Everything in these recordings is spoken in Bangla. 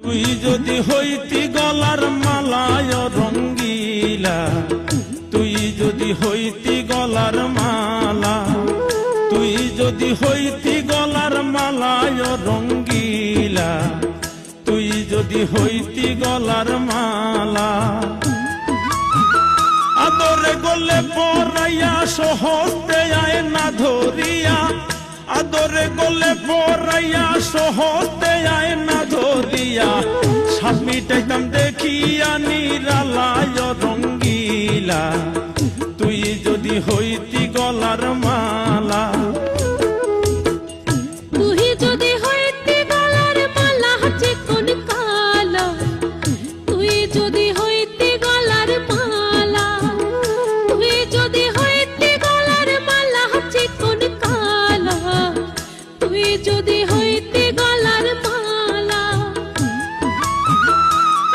তুই যদি হইতি গলার মালায় রঙ্গিলা, তুই যদি হইতি গলার মালা, তুই যদি হইতি গলার মালায় রঙ্গিলা, তুই যদি হইতি গলার মালা। আদরে গলে পরাইয়া সহজে আয় না ধরিয়া, আদরে গলে পরাইয়া সহজে আয় না ধরিয়া, সাপ মিটাইতাম দেখিয়া নিরালায় রঙ্গিলা, তুই যদি হইতি গলার মালা। তুই যদি হইতি গলার মালা চিকন কালো, তুই যদি হইতি গলার মালা, তুই যদি হইতি গলার মালা চিকন কালো, তুই যদি হইতি গলার মালা।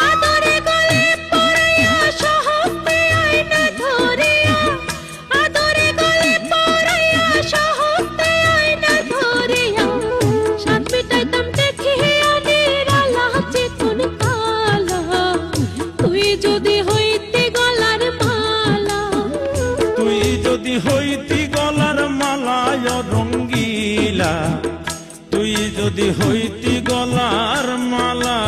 আদরে গলে পরাইয়া সহজে আয় না ধরিয়া, আদরে গলে পরাইয়া সহজে আয় না ধরিয়া, সাপ মিটাইতাম দেখিয়া নিরালা চিকন কালো, তুই যদি হইতি গলার মালা। তুই যদি হইতি গলার মালায় রঙ্গিলা, তুই যদি হইতি গলার মালা।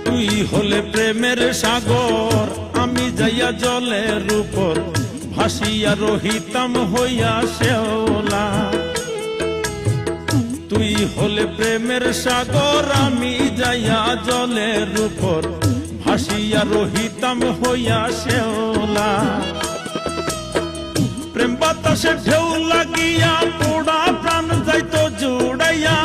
তুই হলে প্রেমের সাগর, আমি যাইয়া জলের উপর ভাসিয়া রহিতাম হইয়া শেওলা। তুই হলে প্রেমের সাগর, আমি যাইয়া জলের উপর ভাসিয়া রহিতাম হইয়া শেওলা। প্রেম বাতাসে ঢেউ লাগিয়া পোড়া প্রাণ যাইতো জুড়াইয়া,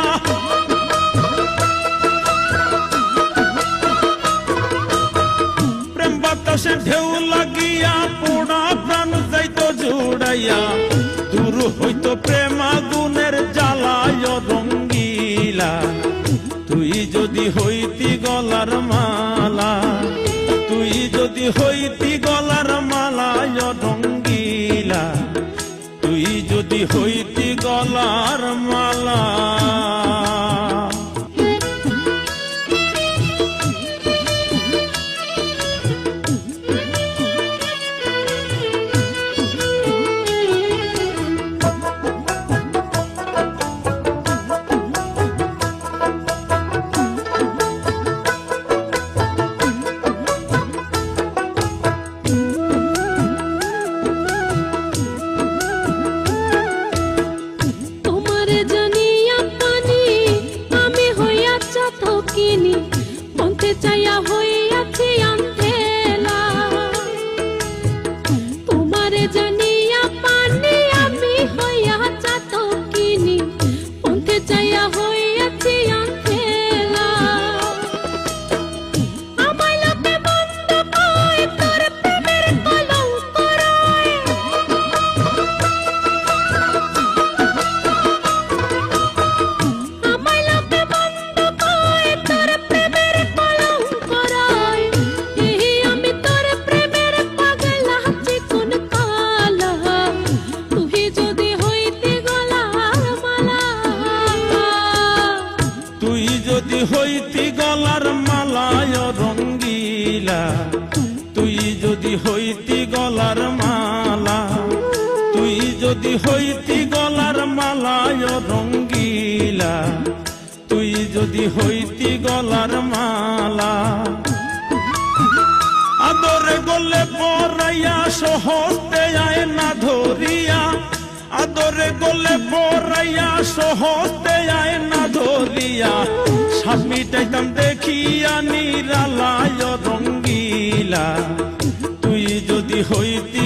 প্রেম বাতাসে ঢেউ লাগিয়া পোড়া প্রাণ যাইতো জুড়াইয়া, দূর হইতো প্রেম আগুনের জ্বালায় রঙ্গিলা, তুই যদি হইতি গলার মালা। তুই যদি হইতি গলার মালায় রঙ্গিলা, তুই যদি হইতি গলার মালা। তোমার জানিয়া পানি আমি হইয়াছা থকিনি, মনতে চাইয়া হইয়াছি আন্ধেলা। তোমার জানিয়া পানি আমি হইয়াছা থকিনি, মনতে চাইয়া হইয়াছি আন্ধেলা। আমায় লোকে বন্ধ কয়, তোর প্রেমের কলঙ্ক রয়। আমায় লোকে বন্ধ কয়, তোর প্রেমের কলঙ্ক রয়। এই আমি তোর প্রেমের পাগলা চিকন কালো, তুই যদি হইতি গলার মালা। তুই যদি হইতি গলার মালায় রঙ্গিলা, তুই যদি হইতি গলার মালা, তুই যদি হইতি গলার মালায় রঙ্গিলা, তুই যদি হইতি গলার মালা। আদরে গলে পরাইয়া সহজে আয় না ধরিয়া, আদরে গলে পরাইয়া সহজে আয় না ধরিয়া, সাপ মিটাইতাম দেখিয়া নিরালায় রঙ্গিলা, তুই যদি হইতি